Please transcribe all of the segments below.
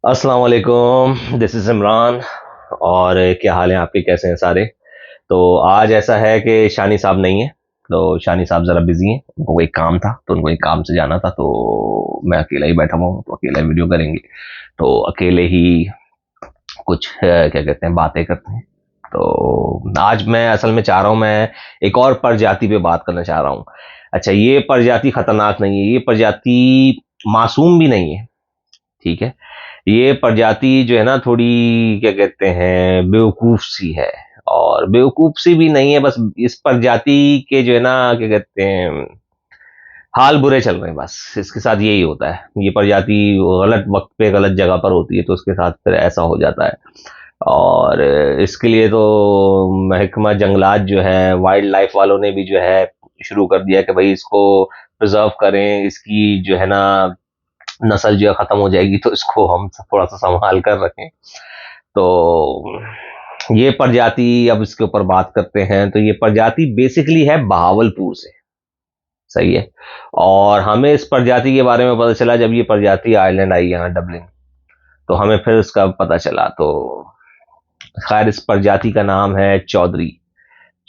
अस्सलाम वालेकुम, this is Imran. और क्या हाल है आपके, कैसे हैं सारे? तो आज ऐसा है कि शानी साहब नहीं है। तो शानी साहब ज़रा बिज़ी हैं, उनको कोई काम था, तो उनको एक काम से जाना था, तो मैं अकेला ही बैठा हुआ हूँ, तो अकेला ही वीडियो करेंगे। तो अकेले ही कुछ क्या कहते हैं, बातें करते हैं। तो आज मैं असल में चाह रहा हूँ, मैं एक और प्रजाति पे बात करना चाह रहा हूँ। अच्छा, ये प्रजाति खतरनाक नहीं है, ये प्रजाति मासूम भी नहीं है, ठीक है? ये प्रजाति जो है ना, थोड़ी क्या कहते हैं, बेवकूफ सी है। और बेवकूफ सी भी नहीं है, बस इस प्रजाति के जो है ना, क्या कहते हैं, हाल बुरे चल रहे हैं, बस इसके साथ यही होता है। ये प्रजाति गलत वक्त पे गलत जगह पर होती है, तो उसके साथ फिर ऐसा हो जाता है। और इसके लिए तो महकमा जंगलात जो है, वाइल्ड लाइफ वालों ने भी जो है शुरू कर दिया कि भाई इसको प्रिजर्व करें, इसकी जो है ना नस्ल जो है खत्म हो जाएगी, तो इसको हम थोड़ा सा संभाल कर रखें। तो ये प्रजाति, अब इसके ऊपर बात करते हैं, तो ये प्रजाति बेसिकली है बहावलपुर से। सही है। और हमें इस प्रजाति के बारे में पता चला जब ये प्रजाति आइलैंड आई यहाँ डबलिन, तो हमें फिर इसका पता चला। तो खैर, इस प्रजाति का नाम है चौधरी।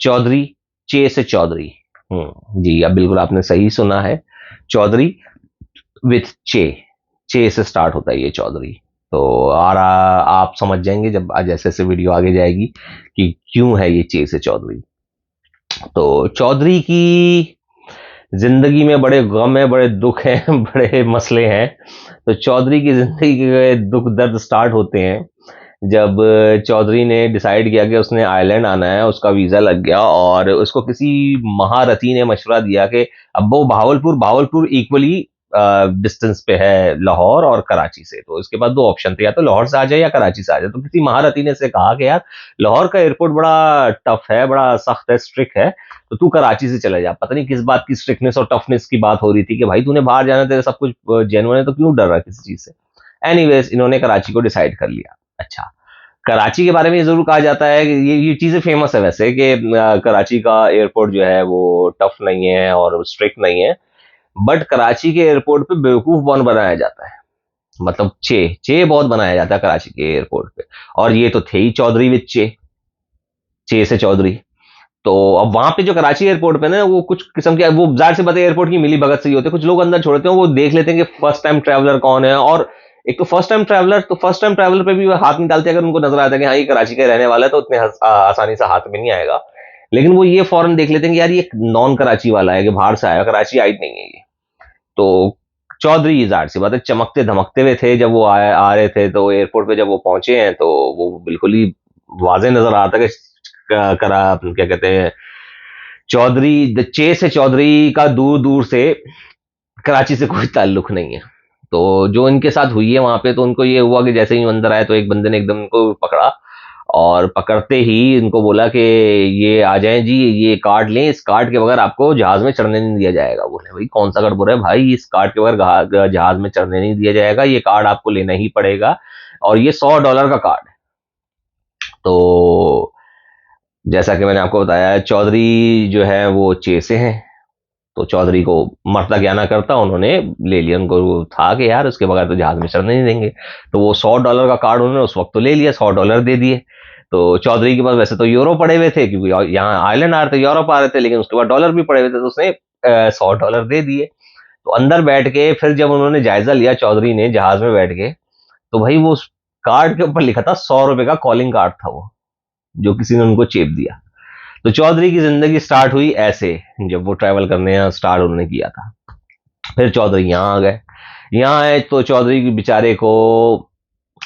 चौधरी, चे से चौधरी। जी, अब बिल्कुल आपने सही सुना है। चौधरी विथ चे। चे से स्टार्ट होता है ये चौधरी। तो आप समझ जाएंगे जब जैसे जैसे वीडियो आगे जाएगी कि क्यों है ये चे से चौधरी। तो चौधरी की जिंदगी में बड़े गम है, बड़े दुख हैं, बड़े मसले हैं। तो चौधरी की जिंदगी के दुख दर्द स्टार्ट होते हैं जब चौधरी ने डिसाइड किया कि उसने आइलैंड आना है, उसका वीज़ा लग गया और उसको किसी महारथी ने मशवरा दिया कि अब वो भावलपुर भावलपुर इक्वली डिस्टेंस पे है लाहौर और कराची से। तो इसके बाद दो ऑप्शन थे, या तो लाहौर से आ जाए या कराची से आ जाए। तो किसी महारथी ने से कहा कि यार, लाहौर का एयरपोर्ट बड़ा टफ है, बड़ा सख्त है, स्ट्रिक्ट है, तो तू कराची से चले जा। पता नहीं किस बात की स्ट्रिक्टनेस और टफनेस की बात हो रही थी कि भाई तूने बाहर जाना, तेरे सब कुछ जेन्युइन है, तो क्यों डर रहा है किसी चीज से। एनीवेज, इन्होंने कराची को डिसाइड कर लिया। अच्छा, कराची के बारे में ये जरूर कहा जाता है कि ये चीजें फेमस है वैसे कि कराची का एयरपोर्ट जो है वो टफ नहीं है और स्ट्रिक्ट नहीं है। बट कराची के एयरपोर्ट पे बेवकूफ बहुत बनाया जाता है। मतलब चे चे बहुत बनाया जाता है कराची के एयरपोर्ट पे। और ये तो थे ही चौधरी विद चे। चे से चौधरी। तो अब वहां पे जो कराची एयरपोर्ट पे ना, वो कुछ किस्म के, वो जाहिर सी बात है, एयरपोर्ट की मिली भगत से ही होते हैं। कुछ लोग अंदर छोड़ते हैं, वो देख लेते हैं कि फर्स्ट टाइम ट्रैवलर कौन है। और एक तो फर्स्ट टाइम ट्रैवलर पे भी वो हाथ नहीं डालते अगर उनको नजर आता है कि हाँ ये कराची का रहने वाला है, तो उतने आसानी से हाथ में नहीं आएगा। लेकिन वो ये फौरन देख लेते हैं कि यार ये नॉन कराची वाला है, कि बाहर से आया, कराची आई नहीं है ये। तो चौधरी, जाहिर सी बात है, चमकते धमकते हुए थे जब वो आ रहे थे। तो एयरपोर्ट पे जब वो पहुंचे हैं, तो वो बिल्कुल ही वाजे नजर आता है कि करा क्या कहते हैं, चौधरी, द चे से चौधरी का दूर दूर से कराची से कोई ताल्लुक नहीं है। तो जो इनके साथ हुई है वहां पे, तो उनको ये हुआ कि जैसे ही अंदर आए, तो एक बंदे ने एकदम इनको पकड़ा। और पकड़ते ही इनको बोला कि ये आ जाएं जी, ये कार्ड लें, इस कार्ड के बगैर आपको जहाज में चढ़ने नहीं दिया जाएगा। बोले भाई कौन सा कार्ड? बोल रहे भाई इस कार्ड के बगैर जहाज में चढ़ने नहीं दिया जाएगा, ये कार्ड आपको लेना ही पड़ेगा। और ये $100 का कार्ड है। तो जैसा कि मैंने आपको बताया, चौधरी जो है वो चे से हैं। तो चौधरी को मरता क्या ना करता, उन्होंने ले लिया। उनको था कि यार उसके बगैर तो जहाज में चढ़ने नहीं देंगे। तो वो $100 का कार्ड उन्होंने उस वक्त तो ले लिया, $100 दे दिए। तो चौधरी के पास वैसे तो यूरो पड़े हुए थे, क्योंकि यहाँ आइलैंड आ रहे थे, यूरोप आ रहे थे, लेकिन उसके बाद डॉलर भी पड़े हुए थे, तो उसने $100 दे दिए। तो अंदर बैठ के फिर जब उन्होंने जायजा लिया, चौधरी ने, जहाज में बैठ के, तो भाई वो उस कार्ड के ऊपर लिखा था $100 का कॉलिंग कार्ड था वो, जो किसी ने उनको चेप दिया। तो चौधरी की जिंदगी स्टार्ट हुई ऐसे, जब वो ट्रैवल करने स्टार्ट उन्होंने किया था। फिर चौधरी यहाँ आ गए। यहाँ आए तो चौधरी के बेचारे को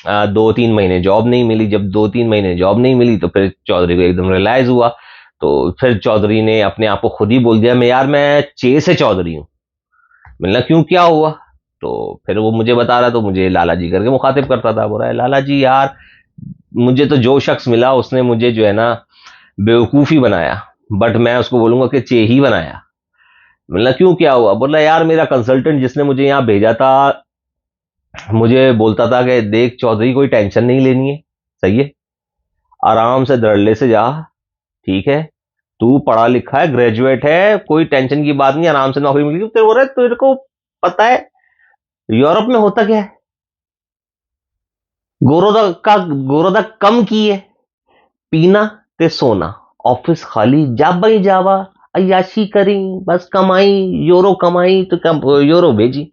2-3 महीने जॉब नहीं मिली। जब 2-3 महीने जॉब नहीं मिली, तो फिर चौधरी को एकदम रियलाइज हुआ। तो फिर चौधरी ने अपने आप को खुद ही बोल दिया, मैं यार, मैं चे से चौधरी हूँ। मिलना क्यों, क्या हुआ? तो फिर वो मुझे बता रहा, तो मुझे लाला जी करके मुखातिब करता था। बोल रहा है, लाला जी यार, मुझे तो जो शख्स मिला उसने मुझे जो है ना बेवकूफ़ी बनाया, बट मैं उसको बोलूंगा कि चे ही बनाया। बोला क्यों, क्या हुआ? बोला यार, मेरा कंसल्टेंट जिसने मुझे यहाँ भेजा था, मुझे बोलता था कि देख चौधरी, कोई टेंशन नहीं लेनी है, सही है, आराम से धड़ल्ले से जा, ठीक है, तू पढ़ा लिखा है, ग्रेजुएट है, कोई टेंशन की बात नहीं, आराम से नौकरी मिलेगी। तेरे बोल रहा है, तेरे को पता है यूरोप में होता क्या है? गोरोदा कम की है, पीना ते सोना, ऑफिस खाली, जा भाई जावा, अय्याशी करी, बस कमाई, यूरो कमाई तो कम यूरो भेजी।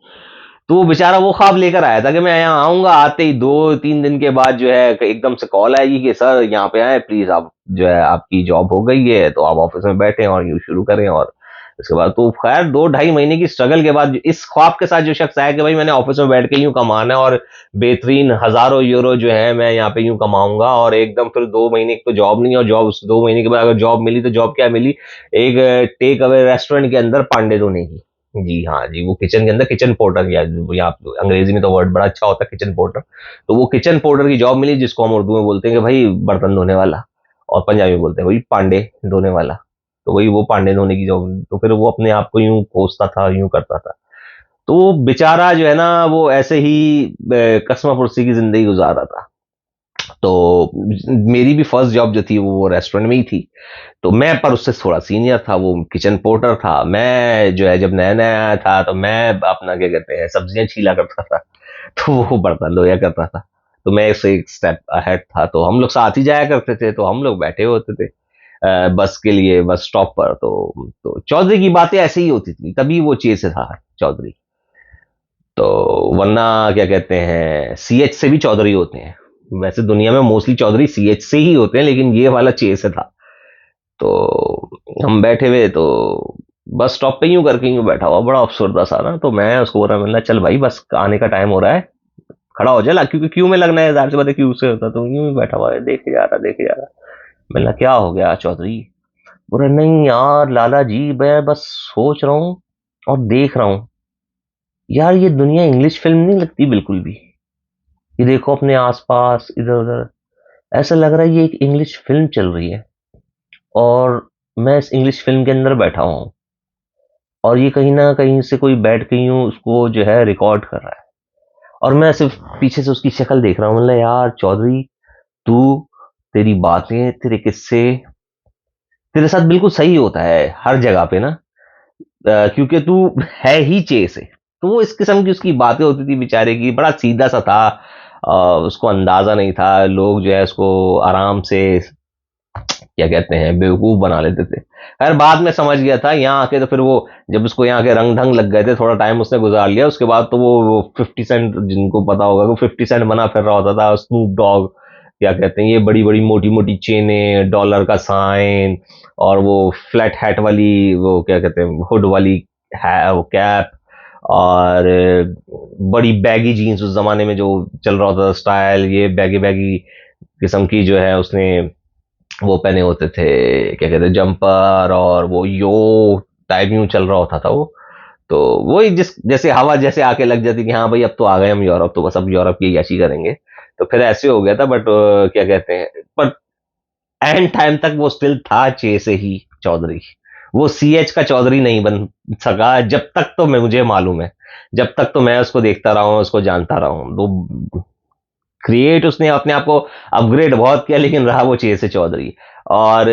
तो वो बेचारा वो ख्वाब लेकर आया था कि मैं यहाँ आऊंगा, आते ही 2-3 दिन के बाद जो है एकदम से कॉल आएगी कि सर यहाँ पे आए प्लीज, आप जो है आपकी जॉब हो गई है, तो आप ऑफिस में बैठे और यूँ शुरू करें। और इसके बाद तो खैर 2-2.5 महीने की स्ट्रगल के बाद इस ख्वाब के साथ जो शख्स आया कि भाई मैंने ऑफिस में बैठ के यूं कमाना है और बेहतरीन हजारों यूरो जो है मैं यहाँ पे यूं कमाऊंगा, और एकदम फिर 2 महीने की तो जॉब नहीं, और जॉब 2 महीने के बाद अगर जॉब मिली तो जॉब क्या मिली, एक टेक अवे रेस्टोरेंट के अंदर पांडे धोने की। जी हाँ जी, वो किचन के अंदर किचन पोर्टर, या यहाँ अंग्रेजी में तो वर्ड बड़ा अच्छा होता है किचन पोर्टर। तो वो किचन पोर्टर की जॉब मिली, जिसको हम उर्दू में बोलते हैं कि भाई बर्तन धोने वाला, और पंजाबी में बोलते हैं भाई पांडे धोने वाला। तो वही वो पांडे धोने की जॉब, तो फिर वो अपने आप को यूं कोसता था, यूं करता था। तो वो बेचारा जो है ना वो ऐसे ही कसमा पुरसी की जिंदगी गुजार रहा था। तो मेरी भी फर्स्ट जॉब जो थी वो रेस्टोरेंट में ही थी। तो मैं पर उससे थोड़ा सीनियर था, वो किचन पोर्टर था। मैं जो है जब नया नया आया था तो मैं अपना क्या कहते हैं सब्जियां छीला करता था, तो वो बर्तन धोया करता था। तो मैं इससे एक स्टेप अहेड था, तो हम लोग साथ ही जाया करते थे, तो हम लोग बैठे होते थे बस के लिए, बस स्टॉप पर। तो चौधरी की बातें ऐसे ही होती थी, तभी वो चेस था चौधरी। तो वरना क्या कहते हैं सीएच से भी चौधरी होते हैं। वैसे दुनिया में मोस्टली चौधरी सीएच से ही होते हैं, लेकिन ये वाला चेस था। तो हम बैठे हुए, तो बस स्टॉप पे यूं करके यूं बैठा हुआ, बड़ा अफसरदा सा ना। तो मैं उसको बोल रहा, मैंने चल भाई बस आने का टाइम हो रहा है, खड़ा हो जा, क्योंकि क्यू में लगना है, जाहिर सी बात है क्यू से होता। तो यूं ही बैठा हुआ है, देखे जा रहा देखे जा रहा। मैंने कहा, क्या हो गया चौधरी? बोला, नहीं यार लाला जी, मैं बस सोच रहा हूँ और देख रहा हूँ, यार ये दुनिया इंग्लिश फिल्म नहीं लगती बिल्कुल भी। ये देखो अपने आसपास इधर उधर, ऐसा लग रहा है ये एक इंग्लिश फिल्म चल रही है, और मैं इस इंग्लिश फिल्म के अंदर बैठा हुआ हूँ, और ये कहीं ना कहीं से कोई बैठ के यूं उसको जो है रिकॉर्ड कर रहा है, और मैं सिर्फ पीछे से उसकी शक्ल देख रहा हूँ। मतलब यार चौधरी, तू, तेरी बातें, तेरे किस्से, तेरे साथ बिल्कुल सही होता है हर जगह पे ना, क्योंकि तू है ही चेस है। तो वो इस किस्म की उसकी बातें होती थी बेचारे की, बड़ा सीधा सा था। उसको अंदाजा नहीं था, लोग जो है उसको आराम से क्या कहते हैं बेवकूफ बना लेते थे। खैर बाद में समझ गया था यहाँ आके, तो फिर वो जब उसको यहाँ के रंग ढंग लग गए थे, थोड़ा टाइम उसने गुजार लिया, उसके बाद तो वो 50 सेंट, जिनको पता होगा, वो 50 सेंट बना फिर रहा होता था, स्नूप डॉग क्या कहते हैं, ये बड़ी बड़ी मोटी मोटी चेनें, डॉलर का साइन, और वो फ्लैट हैट वाली, वो क्या कहते हैं हुड वाली है वो कैप, और बड़ी बैगी जीन्स, उस जमाने में जो चल रहा होता था स्टाइल, ये बैगी बैगी किस्म की जो है उसने वो पहने होते थे, क्या कहते हैं जंपर, और वो यो टाइप यूं चल रहा होता था वो। तो वही जिस जैसे हवा जैसे आके लग जाती कि हाँ भाई अब तो आ गए हम यूरोप, तो बस अब यूरोप की याशी करेंगे। तो फिर ऐसे हो गया था, बट क्या कहते हैं, बट एंड टाइम तक वो स्टिल था चे से ही चौधरी। वो सीएच का चौधरी नहीं बन सका, जब तक तो मैं मुझे मालूम है, जब तक तो मैं उसको देखता रहा हूँ, उसको जानता रहा हूँ। तो क्रिएट उसने अपने आप को अपग्रेड बहुत किया, लेकिन रहा वो चेस चौधरी। और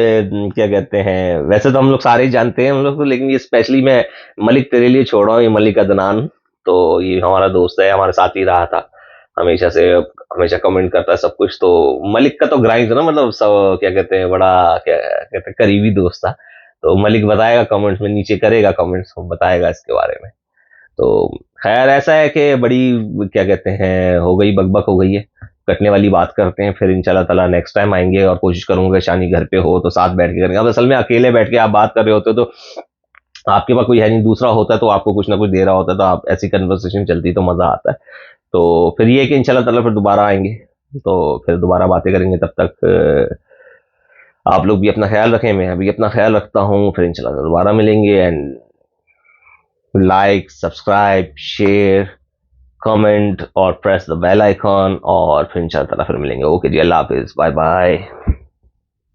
क्या कहते हैं, वैसे तो हम लोग सारे ही जानते हैं हम लोग को, लेकिन ये स्पेशली मैं मलिक तेरे लिए छोड़ रहा हूँ, ये मलिक अदनान। तो ये हमारा दोस्त है, हमारे साथ ही रहा था हमेशा से, हमेशा कमेंट करता है सब कुछ। तो मलिक का तो ग्राइंड ना, मतलब सब क्या कहते हैं, बड़ा क्या कहते हैं करीबी दोस्त था। तो मलिक बताएगा कमेंट्स में, नीचे करेगा कमेंट्स, बताएगा इसके बारे में। तो खैर ऐसा है कि बड़ी क्या कहते हैं हो गई, बकबक हो गई है, कटने वाली बात करते हैं फिर इंशाल्लाह ताला नेक्स्ट टाइम आएंगे, और कोशिश करूंगा कि शानी घर पे हो तो साथ बैठ के करेंगे। अब असल में अकेले बैठ के आप बात कर रहे होते हो तो आपके पास कोई है नहीं, दूसरा होता है तो आपको कुछ ना कुछ दे रहा होता है, तो आप ऐसी कन्वर्सेशन चलती तो मजा आता है। तो फिर ये है कि इंशाल्लाह ताला फिर दोबारा आएंगे, तो फिर दोबारा बातें करेंगे। तब तक आप लोग भी अपना ख्याल रखें, मैं अभी अपना ख्याल रखता हूँ, फिर इंशाल्लाह दोबारा मिलेंगे। And like, subscribe, share, comment और प्रेस द बेल आइकॉन, और फिर इंशाल्लाह फिर मिलेंगे। ओके जी, अल्लाह हाफिज, बाय बाय।